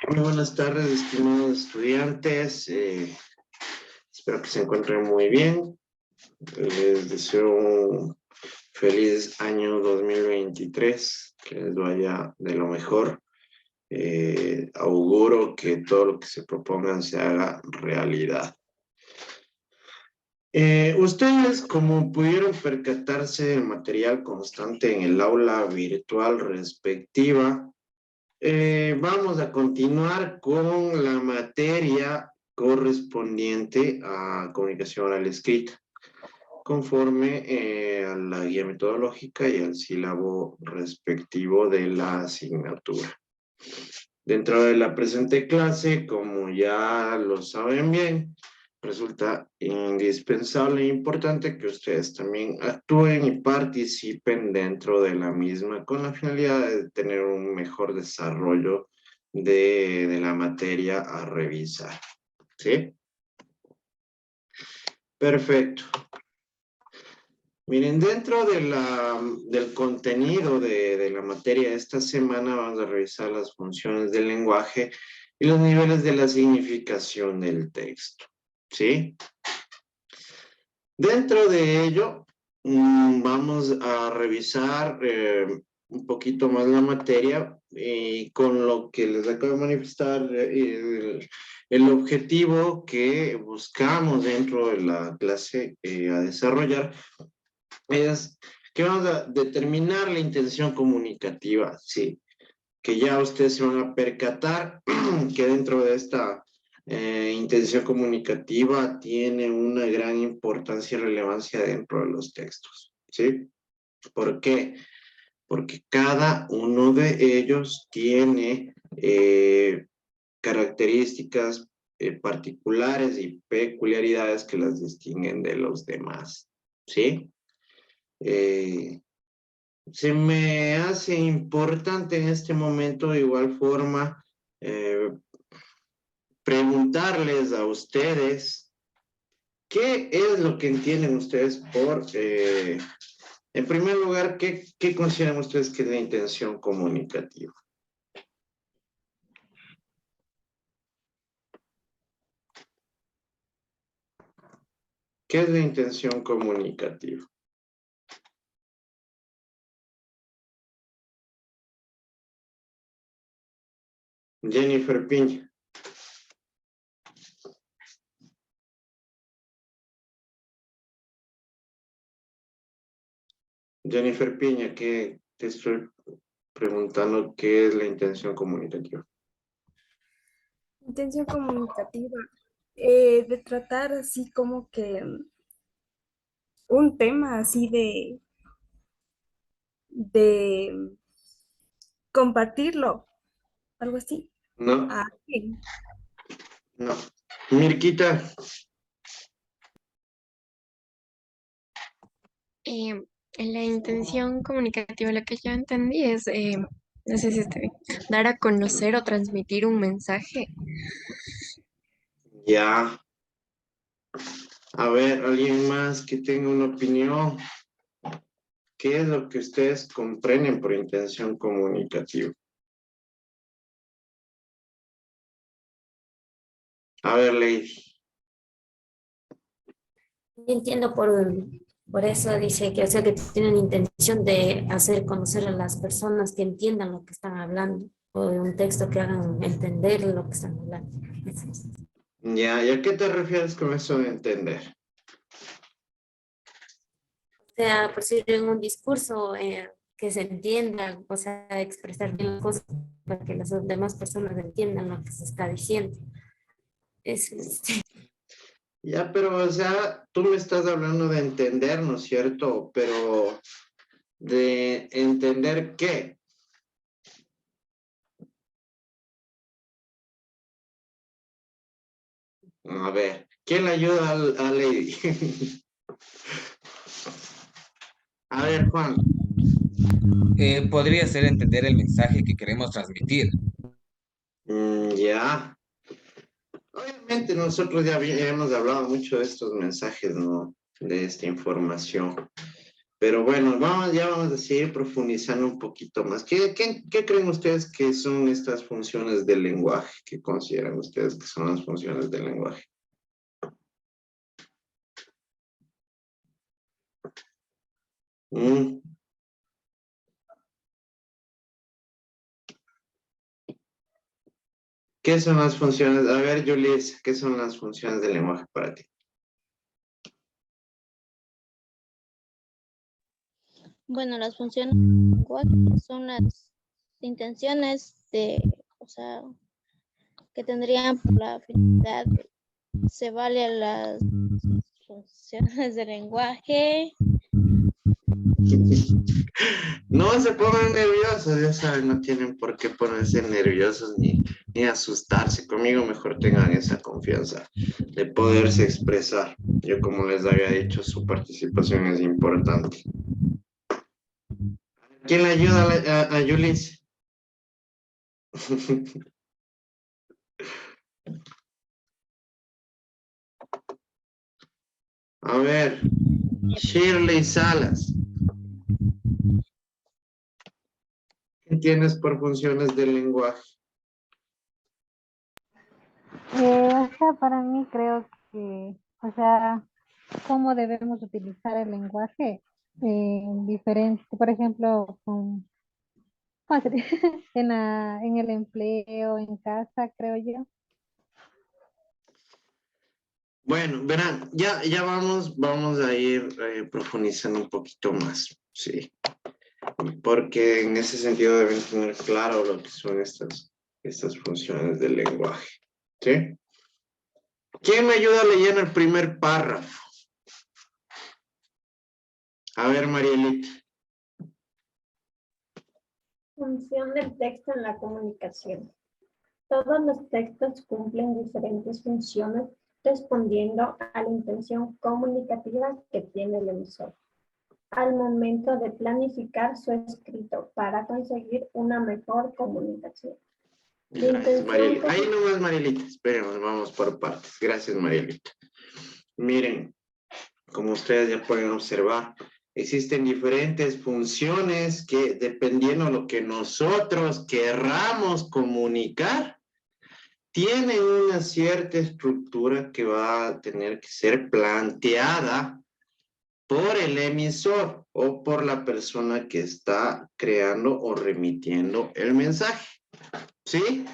Muy buenas tardes, estimados estudiantes. Espero que se encuentren muy bien. Les deseo un feliz año 2023, que les vaya de lo mejor. Auguro que todo lo que se propongan se haga realidad. Ustedes, como pudieron percatarse del material constante en el aula virtual respectiva, vamos a continuar con la materia correspondiente a comunicación oral escrita, conforme a la guía metodológica y al sílabo respectivo de la asignatura. Dentro de la presente clase, como ya lo saben bien, resulta indispensable e importante que ustedes también actúen y participen dentro de la misma con la finalidad de tener un mejor desarrollo de la materia a revisar. ¿Sí? Perfecto. Miren, dentro del contenido de la materia de esta semana vamos a revisar las funciones del lenguaje y los niveles de la significación del texto. ¿Sí? Dentro de ello, vamos a revisar un poquito más la materia y con lo que les acabo de manifestar, el objetivo que buscamos dentro de la clase a desarrollar es que vamos a determinar la intención comunicativa, sí, que ya ustedes se van a percatar que dentro de esta intención comunicativa tiene una gran importancia y relevancia dentro de los textos, ¿sí? ¿Por qué? Porque cada uno de ellos tiene características particulares y peculiaridades que las distinguen de los demás, ¿sí? Eh, Se me hace importante en este momento, de igual forma, eh, preguntarles a ustedes qué es lo que entienden ustedes por, en primer lugar, ¿qué consideran ustedes que es la intención comunicativa? ¿Qué es la intención comunicativa? Jennifer Piña. Jennifer Piña, que te estoy preguntando qué es la intención comunicativa. Intención comunicativa, de tratar así como que un tema así de compartirlo, algo así. No, Ah, sí. no. Mirquita, Eh, la intención comunicativa, lo que yo entendí es, no sé si está bien, dar a conocer o transmitir un mensaje. ya. A ver, alguien más que tenga una opinión. ¿Qué es lo que ustedes comprenden por intención comunicativa? A ver, Lady. Entiendo por eso dice que, o sea, que tienen intención de hacer conocer a las personas que entiendan lo que están hablando o de un texto que hagan entender lo que están hablando. Eso es. Ya, ¿y a qué te refieres con eso de entender? O sea, por decir en un discurso que se entienda, o sea, expresar bien las cosas para que las demás personas entiendan lo que se está diciendo. Eso es. Ya, pero, o sea, tú me estás hablando de entender, ¿no es cierto? Pero, ¿de entender qué? A ver, ¿quién le ayuda a Lady? A ver, Juan. Podría ser entender el mensaje que queremos transmitir. Ya. Obviamente nosotros ya hemos hablado mucho de estos mensajes, ¿no? De esta información. Pero bueno, ya vamos a seguir profundizando un poquito más. ¿Qué creen ustedes que son estas funciones del lenguaje? ¿Qué consideran ustedes que son las funciones del lenguaje? Mm. ¿Qué son las funciones? A ver, Julies, ¿qué son las funciones del lenguaje para ti? Bueno, las funciones del lenguaje son las intenciones o sea, que tendrían por la finalidad, se vale a las funciones del lenguaje. No se pongan nerviosos, ya saben, no tienen por qué ponerse nerviosos ni asustarse. Conmigo mejor tengan esa confianza de poderse expresar. Yo, como les había dicho, su participación es importante. ¿Quién le ayuda a Yulis? A ver, Shirley Salas. ¿Qué tienes por funciones del lenguaje? O sea, para mí creo que, o sea, cómo debemos utilizar el lenguaje diferente, por ejemplo, ¿cómo se dice? En el empleo, en casa, creo yo. Bueno, verán, ya vamos a ir profundizando un poquito más, sí. Porque en ese sentido deben tener claro lo que son estas funciones del lenguaje, ¿sí? ¿Quién me ayuda leyendo el primer párrafo? A ver, Marielita. Función del texto en la comunicación. Todos los textos cumplen diferentes funciones respondiendo a la intención comunicativa que tiene el emisor al momento de planificar su escrito para conseguir una mejor comunicación. Gracias, Marielita. Ahí nomás, Marielita. Esperemos, vamos por partes. Gracias, Marielita. Miren, como ustedes ya pueden observar, existen diferentes funciones que, dependiendo de lo que nosotros querramos comunicar, tienen una cierta estructura que va a tener que ser planteada por el emisor o por la persona que está creando o remitiendo el mensaje. ¿Sí?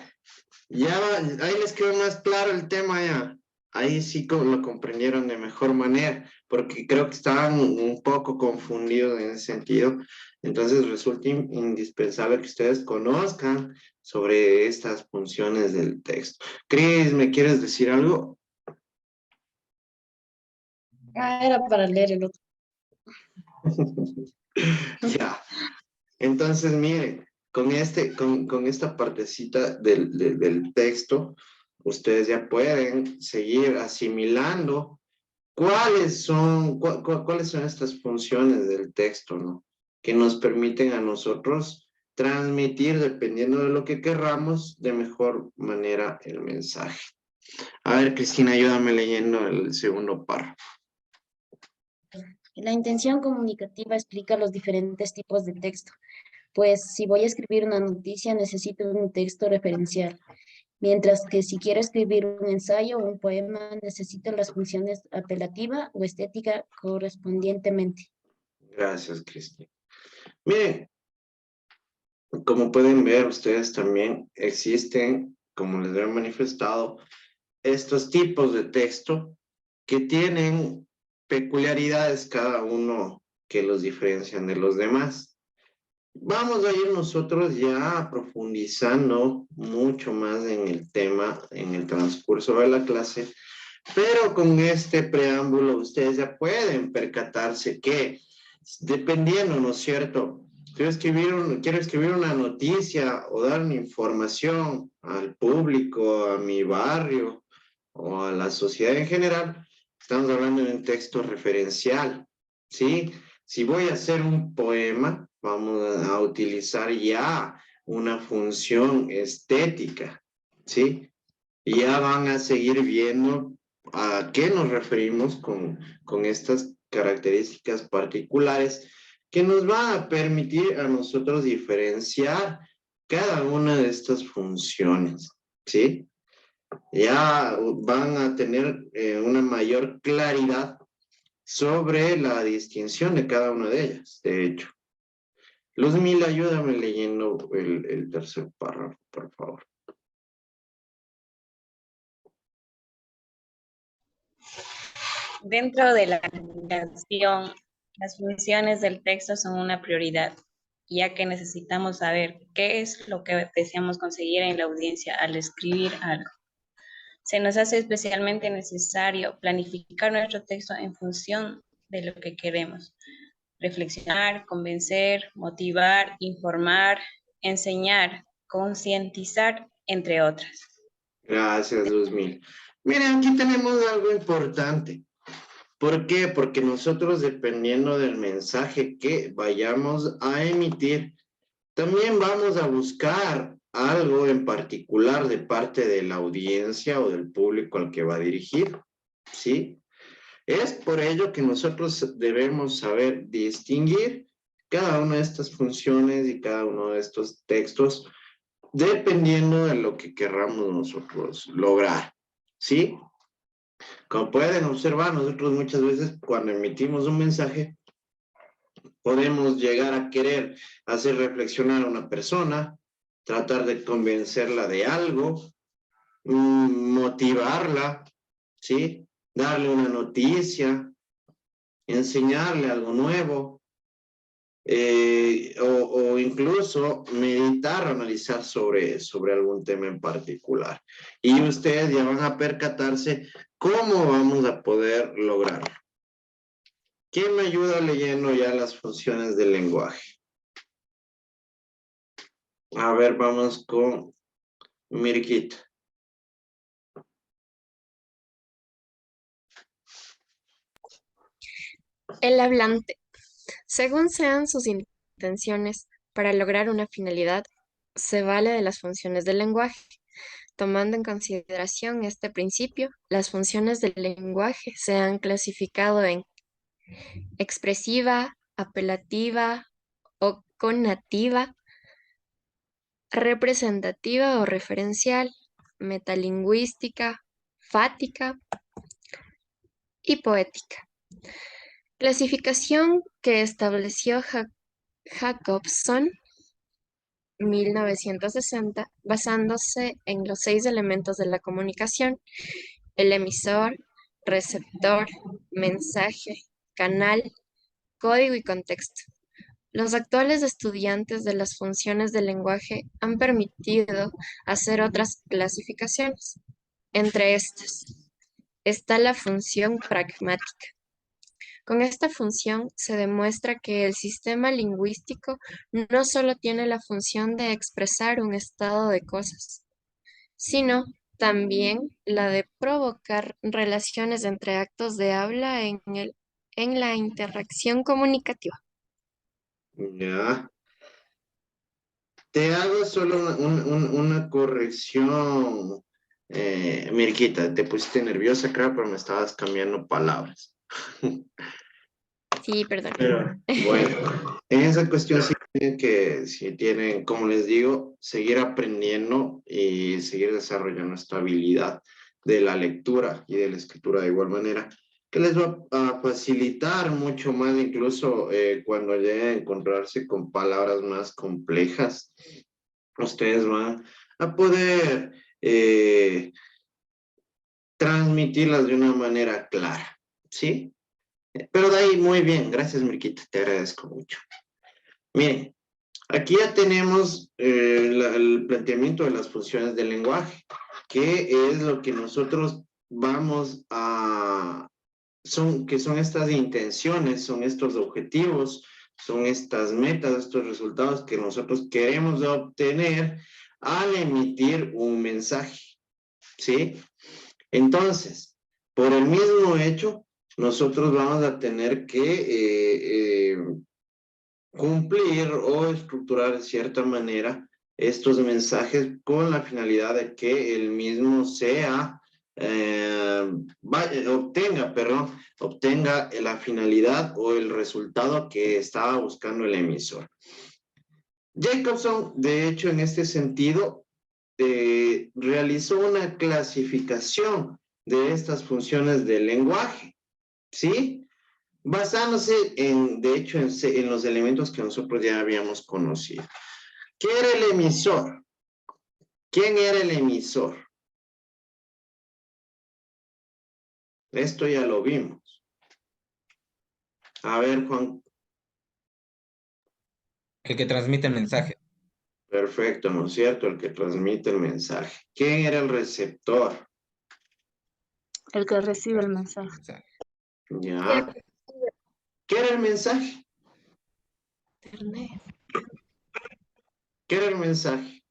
Ya, ahí les quedó más claro el tema ya. Ahí sí lo comprendieron de mejor manera, porque creo que estaban un poco confundidos en ese sentido. Entonces resulta indispensable que ustedes conozcan sobre estas funciones del texto. Cris, ¿me quieres decir algo? Era para leer el otro. Ya. Entonces, miren, con esta partecita del texto, ustedes ya pueden seguir asimilando cuáles son estas funciones del texto, ¿no? Que nos permiten a nosotros transmitir, dependiendo de lo que querramos, de mejor manera el mensaje. A ver, Cristina, ayúdame leyendo el segundo párrafo. La intención comunicativa explica los diferentes tipos de texto, pues si voy a escribir una noticia necesito un texto referencial, mientras que si quiero escribir un ensayo o un poema necesito las funciones apelativa o estética correspondientemente. Gracias, Cristina. Miren, como pueden ver ustedes también existen, como les he manifestado, estos tipos de texto que tienen peculiaridades cada uno que los diferencian de los demás. Vamos a ir nosotros ya profundizando mucho más en el tema en el transcurso de la clase, pero con este preámbulo ustedes ya pueden percatarse que dependiendo, ¿no es cierto? Quiero escribir una noticia o dar una información al público, a mi barrio o a la sociedad en general. Estamos hablando de un texto referencial, ¿sí? Si voy a hacer un poema, vamos a utilizar ya una función estética, ¿sí? Y ya van a seguir viendo a qué nos referimos con estas características particulares que nos van a permitir a nosotros diferenciar cada una de estas funciones, ¿sí? Ya van a tener una mayor claridad sobre la distinción de cada una de ellas, de hecho. Luzmil, ayúdame leyendo el tercer párrafo, por favor. Dentro de la comunicación, las funciones del texto son una prioridad, ya que necesitamos saber qué es lo que deseamos conseguir en la audiencia al escribir algo. Se nos hace especialmente necesario planificar nuestro texto en función de lo que queremos. Reflexionar, convencer, motivar, informar, enseñar, concientizar, entre otras. Gracias, Luzmil. Miren, aquí tenemos algo importante. ¿Por qué? Porque nosotros, dependiendo del mensaje que vayamos a emitir, también vamos a buscar algo en particular de parte de la audiencia o del público al que va a dirigir, ¿sí? Es por ello que nosotros debemos saber distinguir cada una de estas funciones y cada uno de estos textos dependiendo de lo que querramos nosotros lograr, ¿sí? Como pueden observar, nosotros muchas veces cuando emitimos un mensaje podemos llegar a querer hacer reflexionar a una persona, tratar de convencerla de algo, motivarla, ¿sí? Darle una noticia, enseñarle algo nuevo, o incluso meditar o analizar sobre algún tema en particular. Y ustedes ya van a percatarse cómo vamos a poder lograrlo. ¿Quién me ayuda leyendo ya las funciones del lenguaje? A ver, vamos con Mirquita. El hablante, según sean sus intenciones para lograr una finalidad, se vale de las funciones del lenguaje. Tomando en consideración este principio, las funciones del lenguaje se han clasificado en expresiva, apelativa o conativa, representativa o referencial, metalingüística, fática y poética. Clasificación que estableció Jacobson 1960, basándose en los 6 elementos de la comunicación: el emisor, receptor, mensaje, canal, código y contexto. Los actuales estudiantes de las funciones del lenguaje han permitido hacer otras clasificaciones. Entre estas está la función pragmática. Con esta función se demuestra que el sistema lingüístico no solo tiene la función de expresar un estado de cosas, sino también la de provocar relaciones entre actos de habla en la interacción comunicativa. Ya. Te hago solo una corrección, Mirquita. Te pusiste nerviosa, creo, pero me estabas cambiando palabras. Sí, perdón. Pero, bueno, en esa cuestión sí tienen, como les digo, seguir aprendiendo y seguir desarrollando esta habilidad de la lectura y de la escritura de igual manera, que les va a facilitar mucho más, incluso cuando lleguen a encontrarse con palabras más complejas, ustedes van a poder transmitirlas de una manera clara, ¿sí? Pero de ahí, muy bien. Gracias, Mirquita. Te agradezco mucho. Miren, aquí ya tenemos el planteamiento de las funciones del lenguaje, que es lo que nosotros vamos a... que son estas intenciones, son estos objetivos, son estas metas, estos resultados que nosotros queremos obtener al emitir un mensaje, ¿sí? Entonces, por el mismo hecho, nosotros vamos a tener que cumplir o estructurar de cierta manera estos mensajes con la finalidad de que el mismo sea obtenga la finalidad o el resultado que estaba buscando el emisor. Jacobson, de hecho, en este sentido, realizó una clasificación de estas funciones del lenguaje, ¿sí? Basándose de hecho, en los elementos que nosotros ya habíamos conocido. ¿Qué era el emisor? ¿Quién era el emisor? Esto ya lo vimos. A ver, Juan. El que transmite el mensaje. Perfecto, ¿no es cierto? El que transmite el mensaje. ¿Quién era el receptor? El que recibe el mensaje. Ya. ¿Qué era el mensaje? Internet. ¿Qué era el mensaje?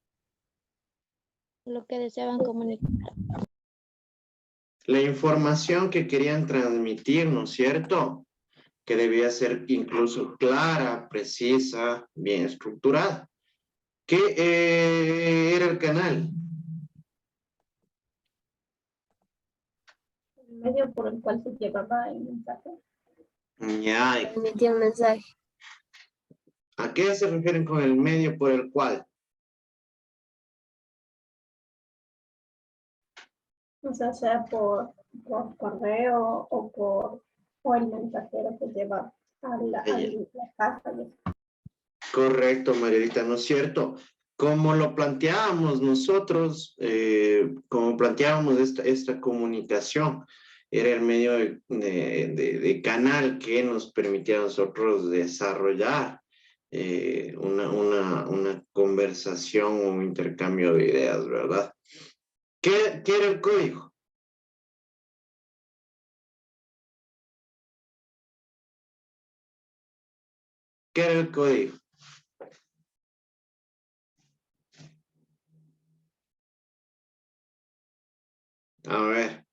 Lo que deseaban comunicar. La información que querían transmitir, ¿no es cierto? Que debía ser incluso clara, precisa, bien estructurada. ¿Qué era el canal? El medio por el cual se llevaba el mensaje. Ya. Transmitía un mensaje. ¿A qué se refieren con el medio por el cual? O sea por correo o el mensajero que lleva a la casa. Correcto, Marielita, ¿no es cierto? Como lo planteábamos nosotros, como planteábamos esta comunicación, era el medio de canal que nos permitía a nosotros desarrollar una conversación o un intercambio de ideas, ¿verdad? ¿Qué era el código? ¿Qué era el código? A ver.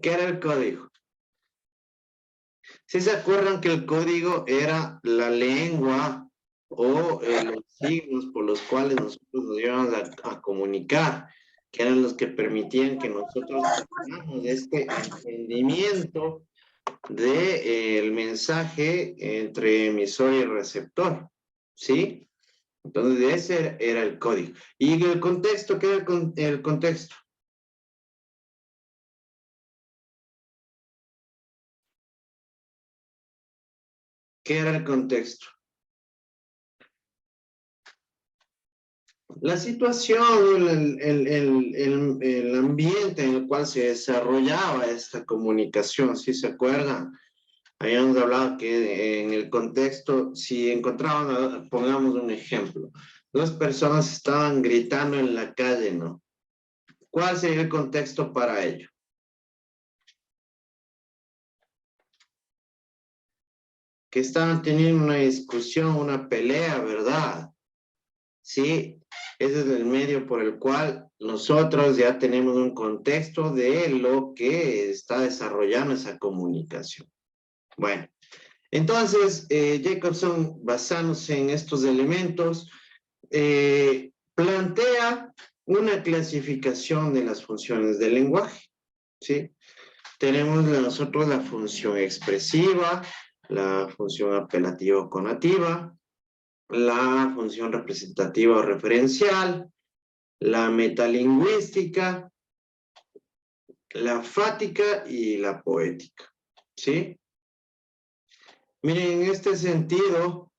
¿Qué era el código? ¿Sí se acuerdan que el código era la lengua o los signos por los cuales nosotros nos íbamos a comunicar, que eran los que permitían que nosotros tengamos este entendimiento del mensaje entre emisor y receptor? ¿Sí? Entonces ese era el código. ¿Y el contexto? ¿Qué era el contexto? ¿Qué era el contexto? La situación, el ambiente en el cual se desarrollaba esta comunicación, ¿sí se acuerdan? Habíamos hablado que en el contexto, si encontraban, pongamos un ejemplo, dos personas estaban gritando en la calle, ¿no? ¿Cuál sería el contexto para ello? Que estaban teniendo una discusión, una pelea, ¿verdad? Sí, ese es el medio por el cual nosotros ya tenemos un contexto de lo que está desarrollando esa comunicación. Bueno, entonces Jacobson, basándose en estos elementos, plantea una clasificación de las funciones del lenguaje, ¿sí? Tenemos nosotros la función expresiva, la función apelativa o conativa, la función representativa o referencial, la metalingüística, la fática y la poética, ¿sí? Miren, en este sentido,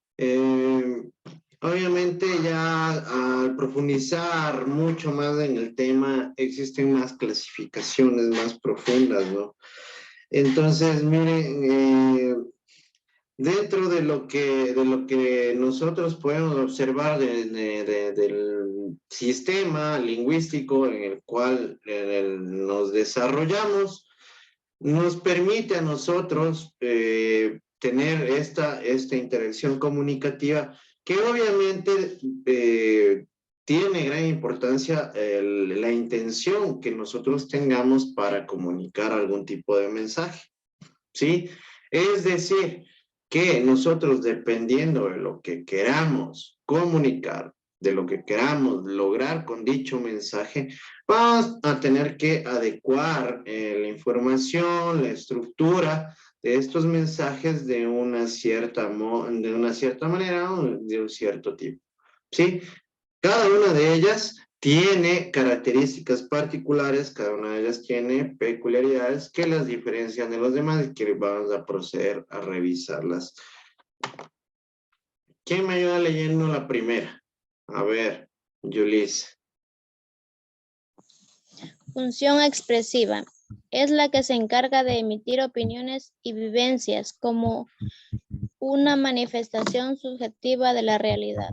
obviamente ya al profundizar mucho más en el tema, existen más clasificaciones más profundas, ¿no? Entonces, miren, dentro de lo que nosotros podemos observar del sistema lingüístico en el cual nos desarrollamos, nos permite a nosotros tener esta interacción comunicativa que obviamente tiene gran importancia la intención que nosotros tengamos para comunicar algún tipo de mensaje, ¿sí? Es decir, que nosotros, dependiendo de lo que queramos comunicar, de lo que queramos lograr con dicho mensaje, vamos a tener que adecuar la información, la estructura de estos mensajes de una cierta manera o de un cierto tipo. ¿Sí? Cada una de ellas tiene características particulares, cada una de ellas tiene peculiaridades que las diferencian de los demás y que vamos a proceder a revisarlas. ¿Quién me ayuda leyendo la primera? A ver, Yulis. Función expresiva. Es la que se encarga de emitir opiniones y vivencias como una manifestación subjetiva de la realidad.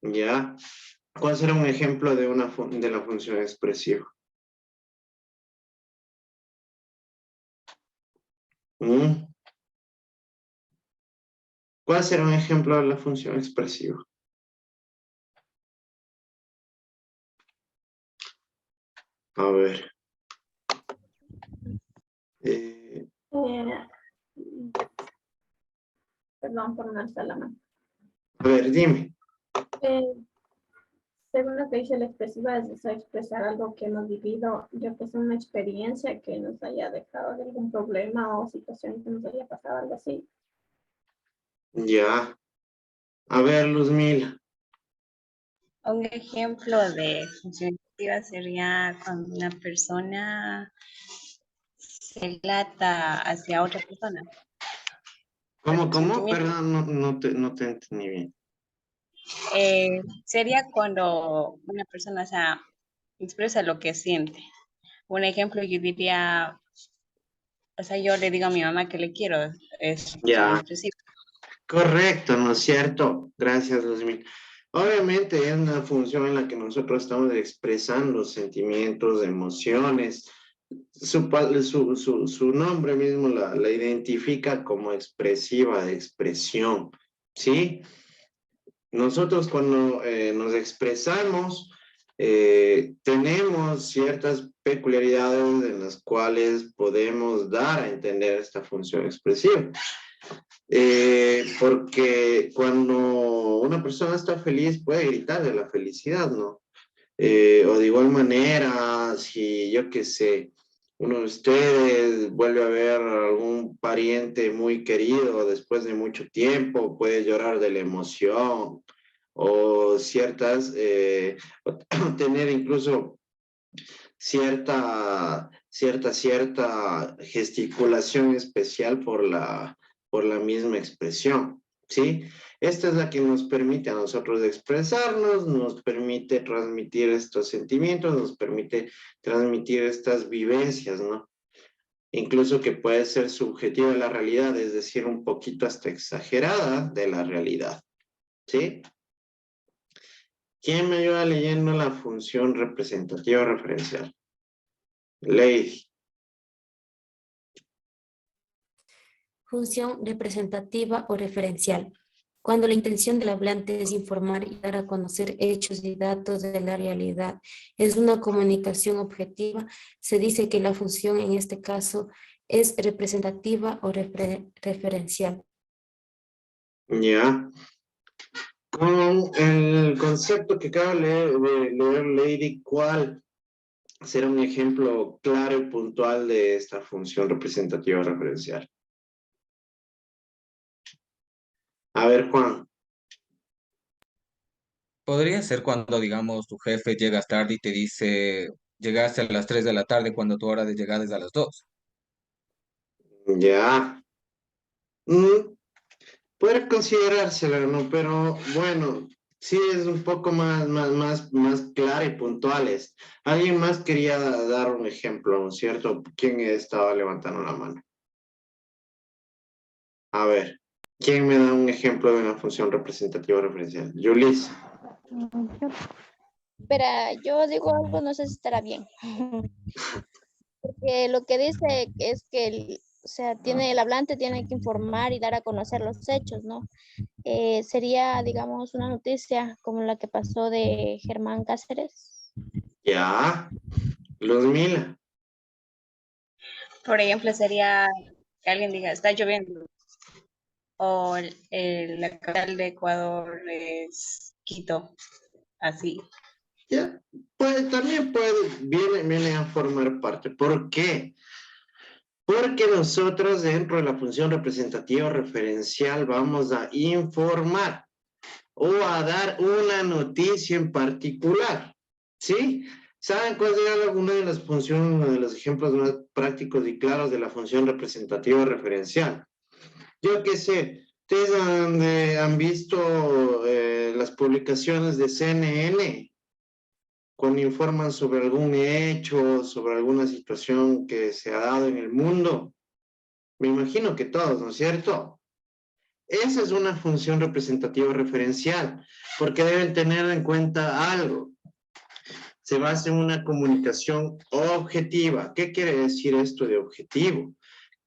¿Ya? ¿Cuál será un ejemplo de la función expresiva? ¿Mm? ¿Cuál será un ejemplo de la función expresiva? A ver. Perdón por no alzar la mano. A ver, dime. Según lo que dice la expresiva, es eso, expresar algo que hemos vivido, yo que sé, una experiencia que nos haya dejado de algún problema o situación que nos haya pasado, algo así. Ya. A ver, Luzmila. Un ejemplo de función expresiva sería cuando una persona se lata hacia otra persona. ¿Cómo? Sentimiento. Perdón, no te entendí bien. Sería cuando una persona, o sea, expresa lo que siente. Un ejemplo, yo diría, o sea, yo le digo a mi mamá que le quiero, es función Ya. expresiva. Correcto, ¿no es cierto? Gracias, Luzmila. Obviamente es una función en la que nosotros estamos expresando sentimientos, emociones. Su nombre mismo la identifica como expresiva, de expresión, ¿sí? Nosotros cuando nos expresamos, tenemos ciertas peculiaridades en las cuales podemos dar a entender esta función expresiva. Porque cuando una persona está feliz puede gritar de la felicidad, ¿no? O de igual manera, si yo qué sé, uno de ustedes vuelve a ver a algún pariente muy querido después de mucho tiempo, puede llorar de la emoción o o tener incluso cierta gesticulación especial por la misma expresión, ¿sí? Esta es la que nos permite a nosotros expresarnos, nos permite transmitir estos sentimientos, nos permite transmitir estas vivencias, ¿no? Incluso que puede ser subjetiva de la realidad, es decir, un poquito hasta exagerada de la realidad, ¿sí? ¿Quién me ayuda leyendo la función representativa referencial? Ley. Función representativa o referencial. Cuando la intención del hablante es informar y dar a conocer hechos y datos de la realidad, es una comunicación objetiva, se dice que la función en este caso es representativa o referencial. Ya. Con el concepto que acaba de leer Lady, ¿cuál será un ejemplo claro y puntual de esta función representativa referencial? A ver, Juan. Podría ser cuando, digamos, tu jefe llegas tarde y te dice, llegaste a las 3 de la tarde cuando tu hora de llegada es a las 2. Ya. Puede considerárselo, ¿no? Pero bueno, sí es un poco más clara y puntuales. Alguien más quería dar un ejemplo, ¿no es cierto? ¿Quién estaba levantando la mano? A ver, ¿quién me da un ejemplo de una función representativa referencial? Yulis. Espera, yo digo algo, no sé si estará bien. Porque lo que dice es que o sea, el hablante tiene que informar y dar a conocer los hechos, ¿no? Sería, digamos, una noticia como la que pasó de Germán Cáceres. Ya. Luzmila. Por ejemplo, sería que alguien diga, está lloviendo. O la capital de Ecuador es Quito. así. Ya, también viene a formar parte. ¿Por qué? Porque nosotros dentro de la función representativa referencial vamos a informar o a dar una noticia en particular, ¿sí? ¿Saben cuál sería alguna de las funciones, uno de los ejemplos más prácticos y claros de la función representativa referencial? Yo qué sé, ustedes han visto las publicaciones de CNN cuando informan sobre algún hecho, sobre alguna situación que se ha dado en el mundo. Me imagino que todos, ¿no es cierto? Esa es una función representativa referencial, porque deben tener en cuenta algo. Se basa en una comunicación objetiva. ¿Qué quiere decir esto de objetivo?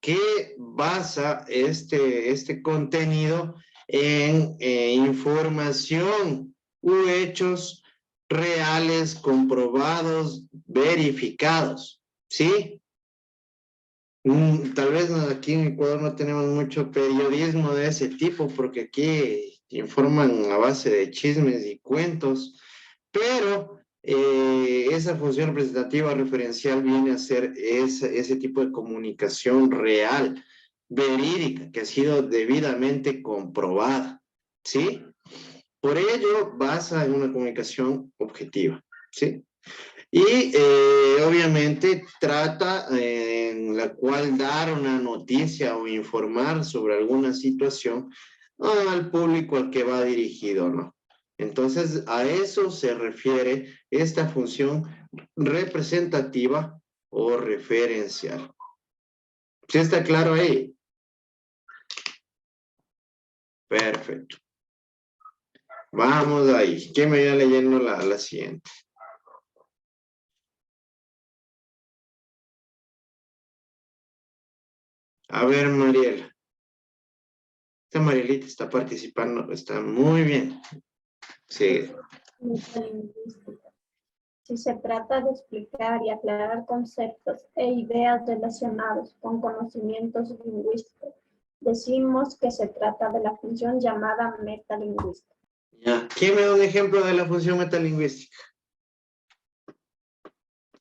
Que basa este contenido en información u hechos reales, comprobados, verificados, ¿sí? Tal vez aquí en Ecuador no tenemos mucho periodismo de ese tipo, porque aquí informan a base de chismes y cuentos, pero esa función representativa referencial viene a ser ese tipo de comunicación real, verídica, que ha sido debidamente comprobada, ¿sí? Por ello, basa en una comunicación objetiva, ¿sí? Y obviamente trata en la cual dar una noticia o informar sobre alguna situación al público al que va dirigido, ¿no? Entonces, a eso se refiere esta función representativa o referencial. ¿Sí está claro ahí? Perfecto. Vamos ahí. ¿Quién me va leyendo la siguiente? A ver, Mariela. Esta Marielita está participando, está muy bien. Sí. Metalingüística. Si se trata de explicar y aclarar conceptos e ideas relacionados con conocimientos lingüísticos, decimos que se trata de la función llamada metalingüística. Ya. ¿Quién me da un ejemplo de la función metalingüística?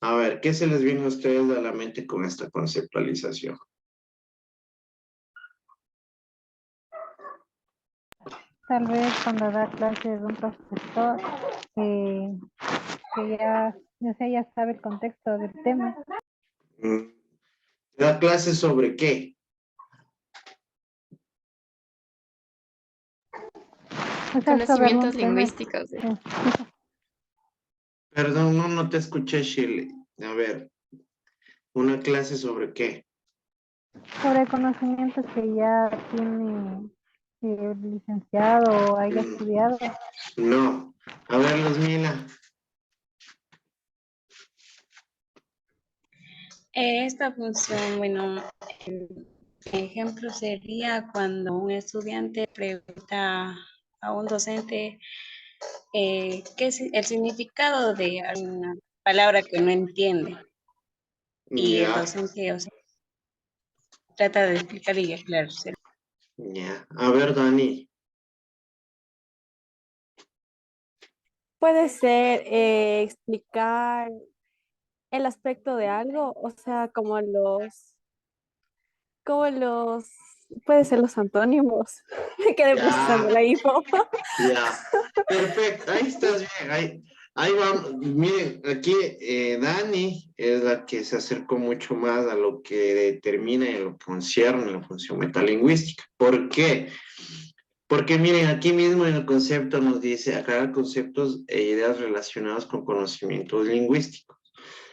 A ver, ¿qué se les viene a ustedes a la mente con esta conceptualización? Tal vez cuando da clases un profesor que ya, no sé, ya sabe el contexto del tema. ¿Da clases sobre qué? O sea, sobre Conocimientos algún tema. lingüísticos. Perdón, no te escuché, Shirley. A ver, ¿una clase sobre qué? Sobre conocimientos que ya tiene el licenciado o haya estudiado. No. A ver, Luzmila. Esta función, bueno, el ejemplo sería cuando un estudiante pregunta a un docente qué es el significado de alguna palabra que no entiende. Y el Ya, docente, o sea, trata de explicar y aclararse. ya. A ver, Dani. Puede ser explicar el aspecto de algo, o sea, puede ser los antónimos. Me quedé procesando Ya, la info. ya. Perfecto, ahí estás bien. Ahí vamos. Miren, aquí Dani es la que se acercó mucho más a lo que determina y a lo que concierne la función metalingüística. ¿Por qué? Porque miren, aquí mismo en el concepto nos dice aclarar conceptos e ideas relacionados con conocimientos lingüísticos.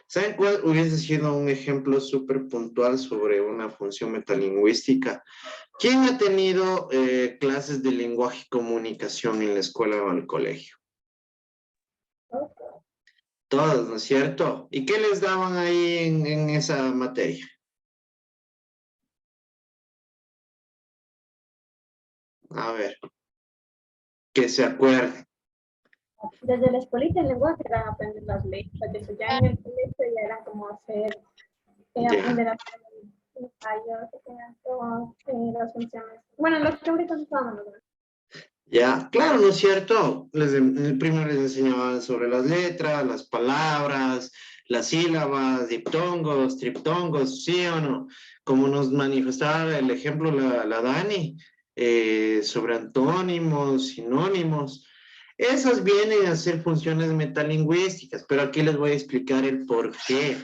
¿Saben cuál hubiese sido un ejemplo súper puntual sobre una función metalingüística? ¿Quién ha tenido clases de lenguaje y comunicación en la escuela o en el colegio? Todos, ¿no es cierto? ¿Y qué les daban ahí en esa materia? A ver, que se acuerden. Desde la escuelita en lenguaje era aprender las letras, eso ya en el colegio ya era como hacer, aprender a hacer ensayos, las funciones. Bueno, lo que ahorita estamos, ¿verdad? Ya, claro, ¿no es cierto? El primero les enseñaba sobre las letras, las palabras, las sílabas, diptongos, triptongos, ¿sí o no? Como nos manifestaba el ejemplo la Dani, sobre antónimos, sinónimos. Esas vienen a ser funciones metalingüísticas, pero aquí les voy a explicar el por qué.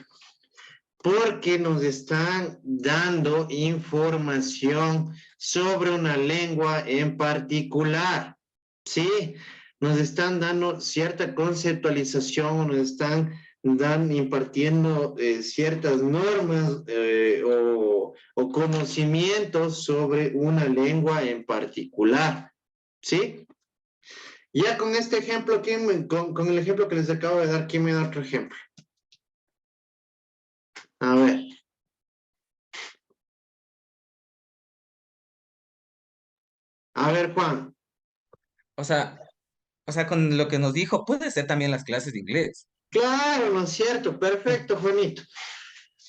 Porque nos están dando información sobre una lengua en particular, ¿sí? Nos están dando cierta conceptualización, nos están impartiendo ciertas normas o conocimientos sobre una lengua en particular, ¿sí? Ya con este ejemplo, con el ejemplo que les acabo de dar, ¿quién me da otro ejemplo? A ver. A ver, Juan. O sea, con lo que nos dijo, puede ser también las clases de inglés. Claro, ¿no es cierto? Perfecto, Juanito.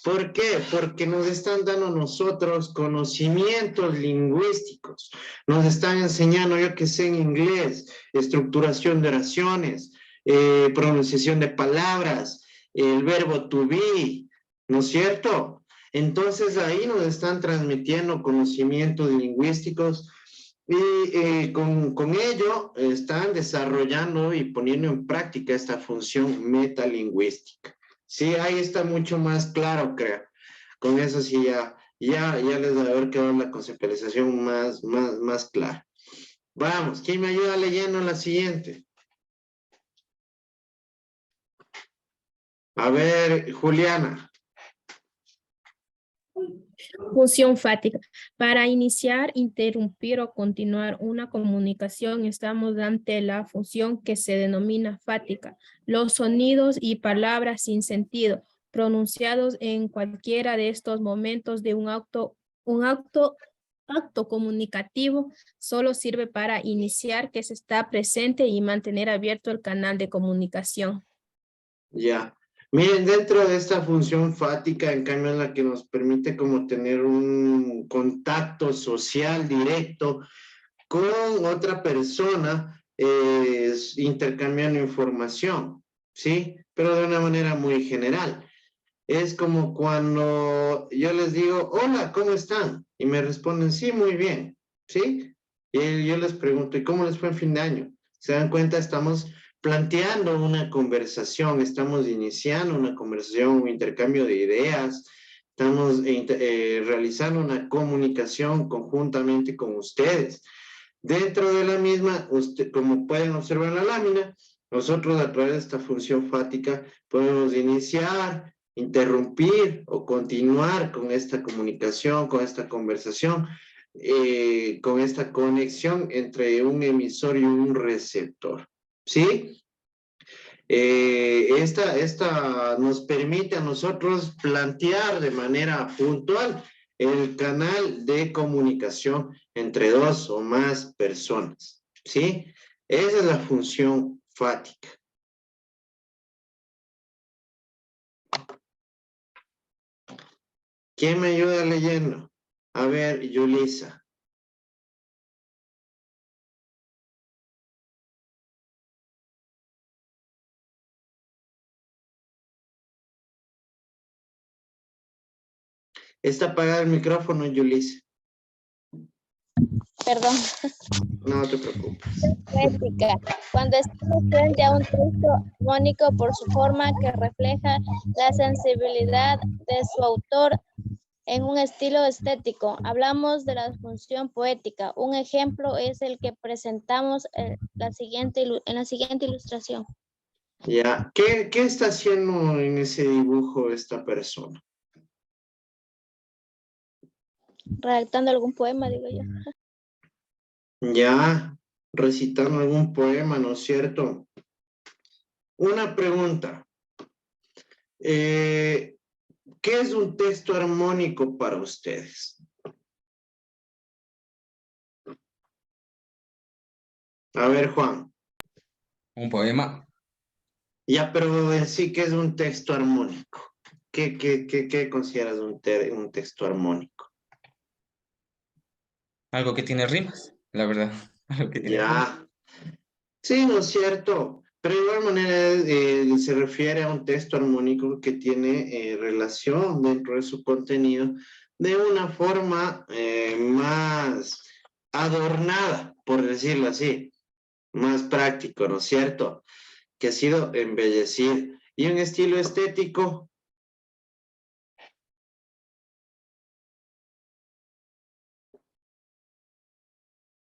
¿Por qué? Porque nos están dando nosotros conocimientos lingüísticos. Nos están enseñando, yo que sé, en inglés, estructuración de oraciones, pronunciación de palabras, el verbo to be, ¿no es cierto? Entonces ahí nos están transmitiendo conocimientos lingüísticos y con ello están desarrollando y poniendo en práctica esta función metalingüística. Sí, ahí está mucho más claro, creo. Con eso sí ya les va a haber quedado la conceptualización más clara. Vamos, ¿quién me ayuda leyendo la siguiente? A ver, Juliana. Función fática. Para iniciar, interrumpir o continuar una comunicación, estamos ante la función que se denomina fática. Los sonidos y palabras sin sentido, pronunciados en cualquiera de estos momentos de un acto comunicativo, solo sirve para iniciar que se está presente y mantener abierto el canal de comunicación. Ya. Miren, dentro de esta función fática, en cambio, en la que nos permite como tener un contacto social directo con otra persona, intercambiando información, ¿sí? Pero de una manera muy general. Es como cuando yo les digo, hola, ¿cómo están? Y me responden, sí, muy bien, ¿sí? Y yo les pregunto, ¿y cómo les fue en fin de año? ¿Se dan cuenta? Estamos planteando una conversación, estamos iniciando una conversación, un intercambio de ideas, estamos realizando una comunicación conjuntamente con ustedes. Dentro de la misma, como pueden observar en la lámina, nosotros a través de esta función fática podemos iniciar, interrumpir o continuar con esta comunicación, con esta conversación, con esta conexión entre un emisor y un receptor. ¿Sí? Esta nos permite a nosotros plantear de manera puntual el canal de comunicación entre dos o más personas. ¿Sí? Esa es la función fática. ¿Quién me ayuda leyendo? A ver, Yulisa. Está apagado el micrófono, Yulisa. Perdón. No te preocupes. Poética. Cuando estamos frente a un texto armónico por su forma que refleja la sensibilidad de su autor en un estilo estético, hablamos de la función poética. Un ejemplo es el que presentamos en la siguiente ilustración. Ya, ¿qué está haciendo en ese dibujo esta persona? Redactando algún poema, digo yo. Ya, recitando algún poema, ¿no es cierto? Una pregunta. ¿Qué es un texto armónico para ustedes? A ver, Juan. Un poema. Ya, pero en sí, ¿qué es un texto armónico? ¿Qué consideras un texto armónico? Algo que tiene rimas, la verdad. Lo que tiene Ya. Sí, ¿no es cierto? Pero de igual manera se refiere a un texto armónico que tiene relación dentro de su contenido de una forma más adornada, por decirlo así, más práctico, ¿no es cierto? Que ha sido embellecido. Y un estilo estético.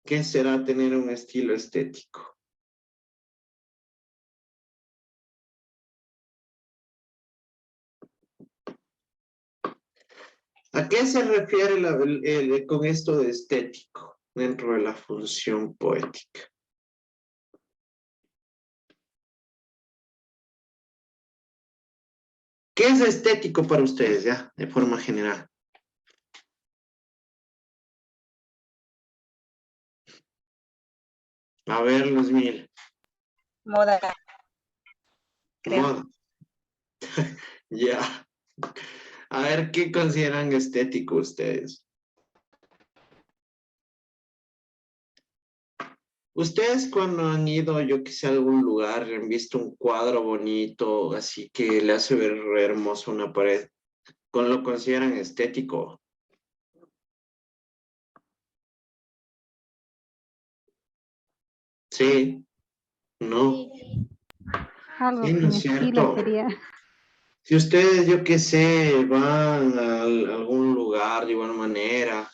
¿Qué será tener un estilo estético? ¿A qué se refiere con esto de estético dentro de la función poética? ¿Qué es estético para ustedes ya, de forma general? A ver, Luzmil. Moda, creo. Moda. Ya. A ver, ¿qué consideran estético ustedes? Ustedes cuando han ido, yo que sé, a algún lugar, han visto un cuadro bonito, así que le hace ver hermoso una pared, ¿con lo consideran estético? Sí, no, Algo sí, no sin es estilo cierto. sería. Si ustedes, yo qué sé, van a algún lugar de igual manera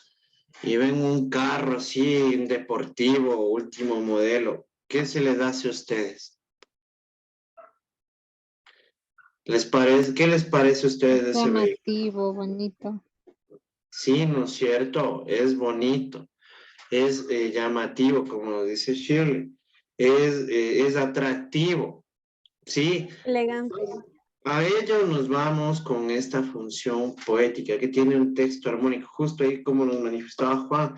y ven un carro así, un deportivo, último modelo, ¿qué se les hace a ustedes? ¿Qué les parece a ustedes de ese vehículo? Llamativo, bonito. Sí, ¿no es cierto? Es bonito, es llamativo, como dice Shirley, es atractivo, ¿sí? Elegante. A ello nos vamos con esta función poética que tiene un texto armónico, justo ahí como nos manifestaba Juan.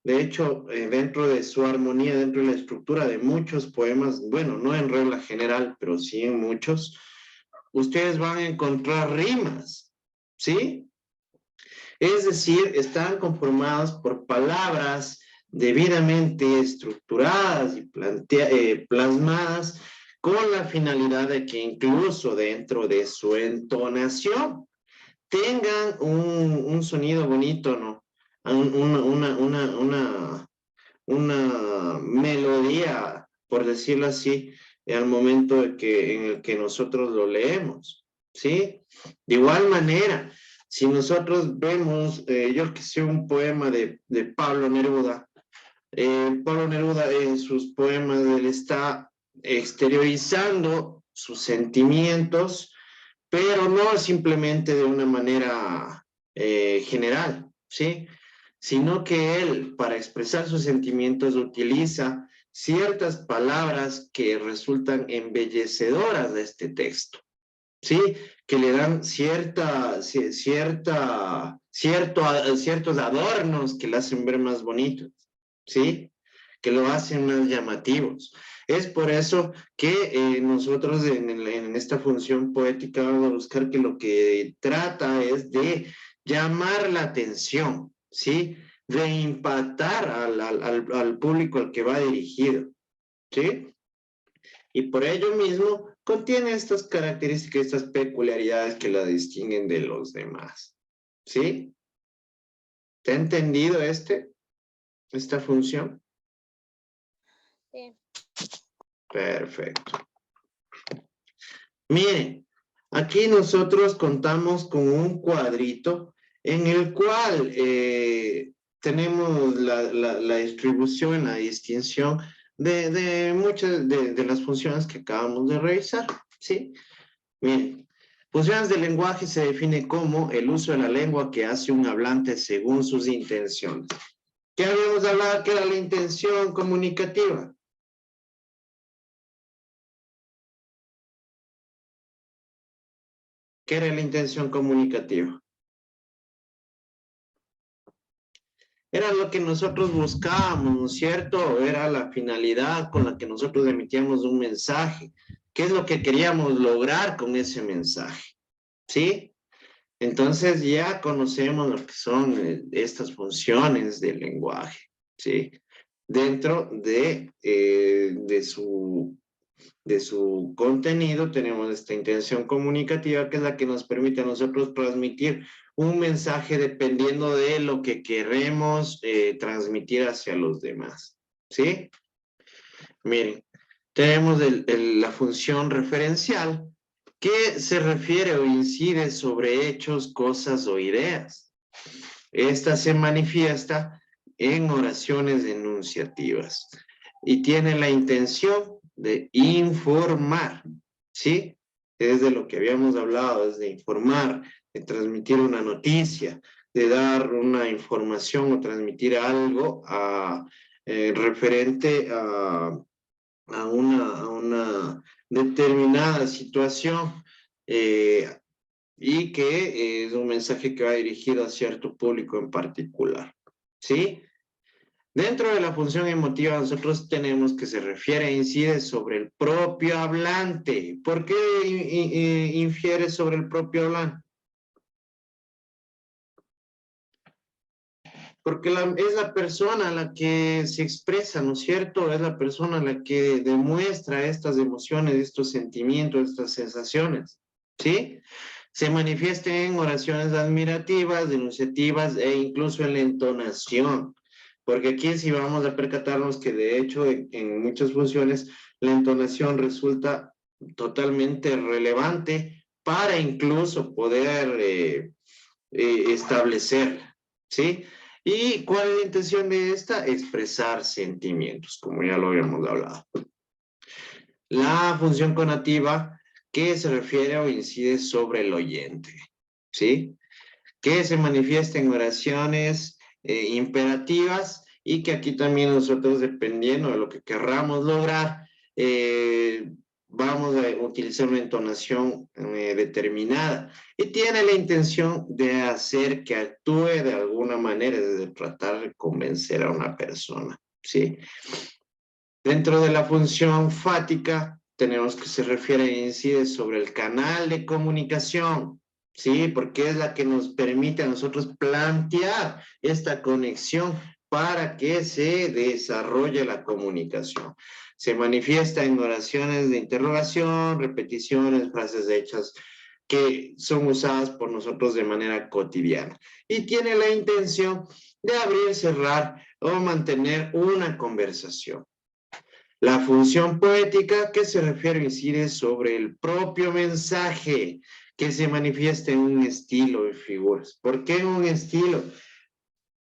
De hecho, dentro de su armonía, dentro de la estructura de muchos poemas, bueno, no en regla general, pero sí en muchos, ustedes van a encontrar rimas, ¿sí? Es decir, están conformados por palabras debidamente estructuradas y plasmadas con la finalidad de que incluso dentro de su entonación tengan un sonido bonito, ¿no? Una melodía, por decirlo así, al momento en el que nosotros lo leemos, ¿sí? De igual manera, si nosotros vemos, yo que sé, un poema de Pablo Neruda, Pablo Neruda en sus poemas, él está exteriorizando sus sentimientos, pero no simplemente de una manera general, ¿sí? Sino que él, para expresar sus sentimientos, utiliza ciertas palabras que resultan embellecedoras de este texto, ¿sí? Que le dan ciertos adornos que le hacen ver más bonitos, ¿sí? Que lo hacen más llamativos. Es por eso que nosotros en esta función poética vamos a buscar que lo que trata es de llamar la atención, ¿sí? De impactar al público al que va dirigido, ¿sí? Y por ello mismo contiene estas características, estas peculiaridades que la distinguen de los demás, ¿sí? ¿Te ha entendido esta función? Sí. Perfecto. Miren, aquí nosotros contamos con un cuadrito en el cual tenemos la distribución, la distinción de muchas de las funciones que acabamos de revisar, ¿sí? Miren, funciones del lenguaje se define como el uso de la lengua que hace un hablante según sus intenciones. ¿Qué habíamos hablado que era la intención comunicativa? ¿Qué era la intención comunicativa? Era lo que nosotros buscábamos, ¿no es cierto? Era la finalidad con la que nosotros emitíamos un mensaje. ¿Qué es lo que queríamos lograr con ese mensaje? ¿Sí? Entonces ya conocemos lo que son estas funciones del lenguaje, ¿sí? dentro de su contenido tenemos esta intención comunicativa, que es la que nos permite a nosotros transmitir un mensaje dependiendo de lo que queremos transmitir hacia los demás, ¿sí? Miren, tenemos la función referencial, que se refiere o incide sobre hechos, cosas o ideas. Esta se manifiesta en oraciones enunciativas y tiene la intención de informar, ¿sí? Es de lo que habíamos hablado, es de informar, de transmitir una noticia, de dar una información o transmitir algo referente a una determinada situación y que es un mensaje que va dirigido a cierto público en particular, ¿sí? Dentro de la función emotiva nosotros tenemos que se refiere e incide sobre el propio hablante. ¿Por qué infiere sobre el propio hablante? Porque es la persona la que se expresa, ¿no es cierto? Es la persona la que demuestra estas emociones, estos sentimientos, estas sensaciones, ¿sí? Se manifiesta en oraciones admirativas, denunciativas e incluso en la entonación. Porque aquí sí vamos a percatarnos que de hecho en muchas funciones la entonación resulta totalmente relevante para incluso poder establecer, ¿sí? ¿Y cuál es la intención de esta? Expresar sentimientos, como ya lo habíamos hablado. La función conativa, que se refiere o incide sobre el oyente, ¿sí? Que se manifiesta en oraciones imperativas y que aquí también nosotros, dependiendo de lo que querramos lograr, vamos a utilizar una entonación determinada y tiene la intención de hacer que actúe de alguna manera, de tratar de convencer a una persona, ¿sí? Dentro de la función fática, tenemos que se refiere e incide sobre el canal de comunicación, ¿sí? Porque es la que nos permite a nosotros plantear esta conexión para que se desarrolle la comunicación. Se manifiesta en oraciones de interrogación, repeticiones, frases hechas que son usadas por nosotros de manera cotidiana. Y tiene la intención de abrir, cerrar o mantener una conversación. La función poética, que se refiere o incide sobre el propio mensaje que se manifiesta en un estilo y figuras. ¿Por qué un estilo?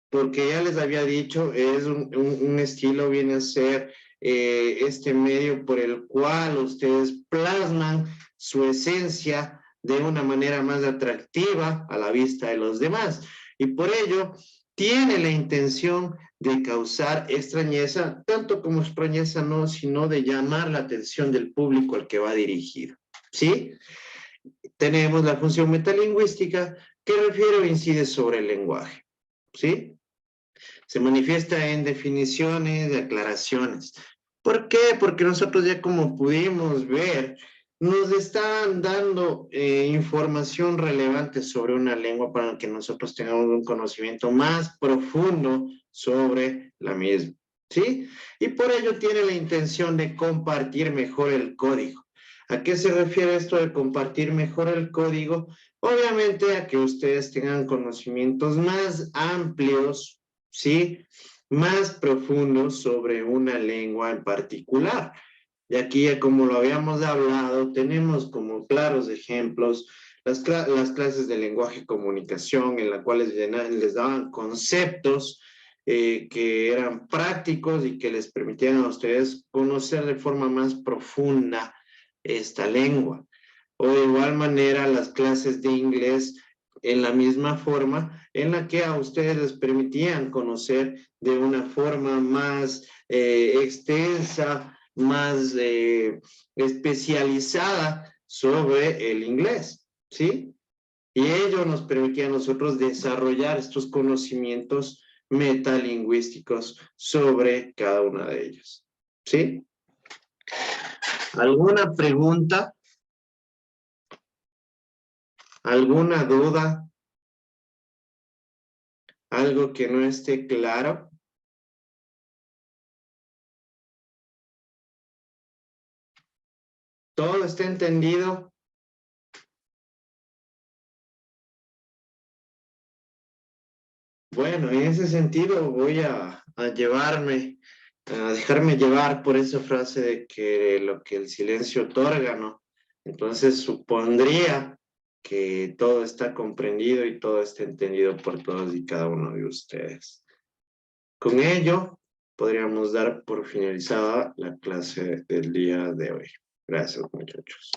Porque ya les había dicho, es un estilo, viene a ser este medio por el cual ustedes plasman su esencia de una manera más atractiva a la vista de los demás. Y por ello, tiene la intención de causar extrañeza, tanto como extrañeza no, sino de llamar la atención del público al que va dirigido, ¿sí? Tenemos la función metalingüística, que refiere o incide sobre el lenguaje, ¿sí? Se manifiesta en definiciones y aclaraciones. ¿Por qué? Porque nosotros ya como pudimos ver, nos están dando información relevante sobre una lengua para que nosotros tengamos un conocimiento más profundo sobre la misma, ¿sí? Y por ello tiene la intención de compartir mejor el código. ¿A qué se refiere esto de compartir mejor el código? Obviamente a que ustedes tengan conocimientos más amplios, ¿sí? Más profundos sobre una lengua en particular. Y aquí, como lo habíamos hablado, tenemos como claros ejemplos las clases de lenguaje y comunicación, en las cuales les daban conceptos que eran prácticos y que les permitían a ustedes conocer de forma más profunda esta lengua. O de igual manera las clases de inglés en la misma forma en la que a ustedes les permitían conocer de una forma más extensa, más especializada sobre el inglés, ¿sí? Y ello nos permitía a nosotros desarrollar estos conocimientos metalingüísticos sobre cada una de ellas, ¿sí? ¿Alguna pregunta? ¿Alguna duda? ¿Algo que no esté claro? ¿Todo está entendido? Bueno, en ese sentido voy a dejarme llevar por esa frase de que lo que el silencio otorga, ¿no? Entonces supondría que todo está comprendido y todo está entendido por todos y cada uno de ustedes. Con ello, podríamos dar por finalizada la clase del día de hoy. Gracias, muchachos.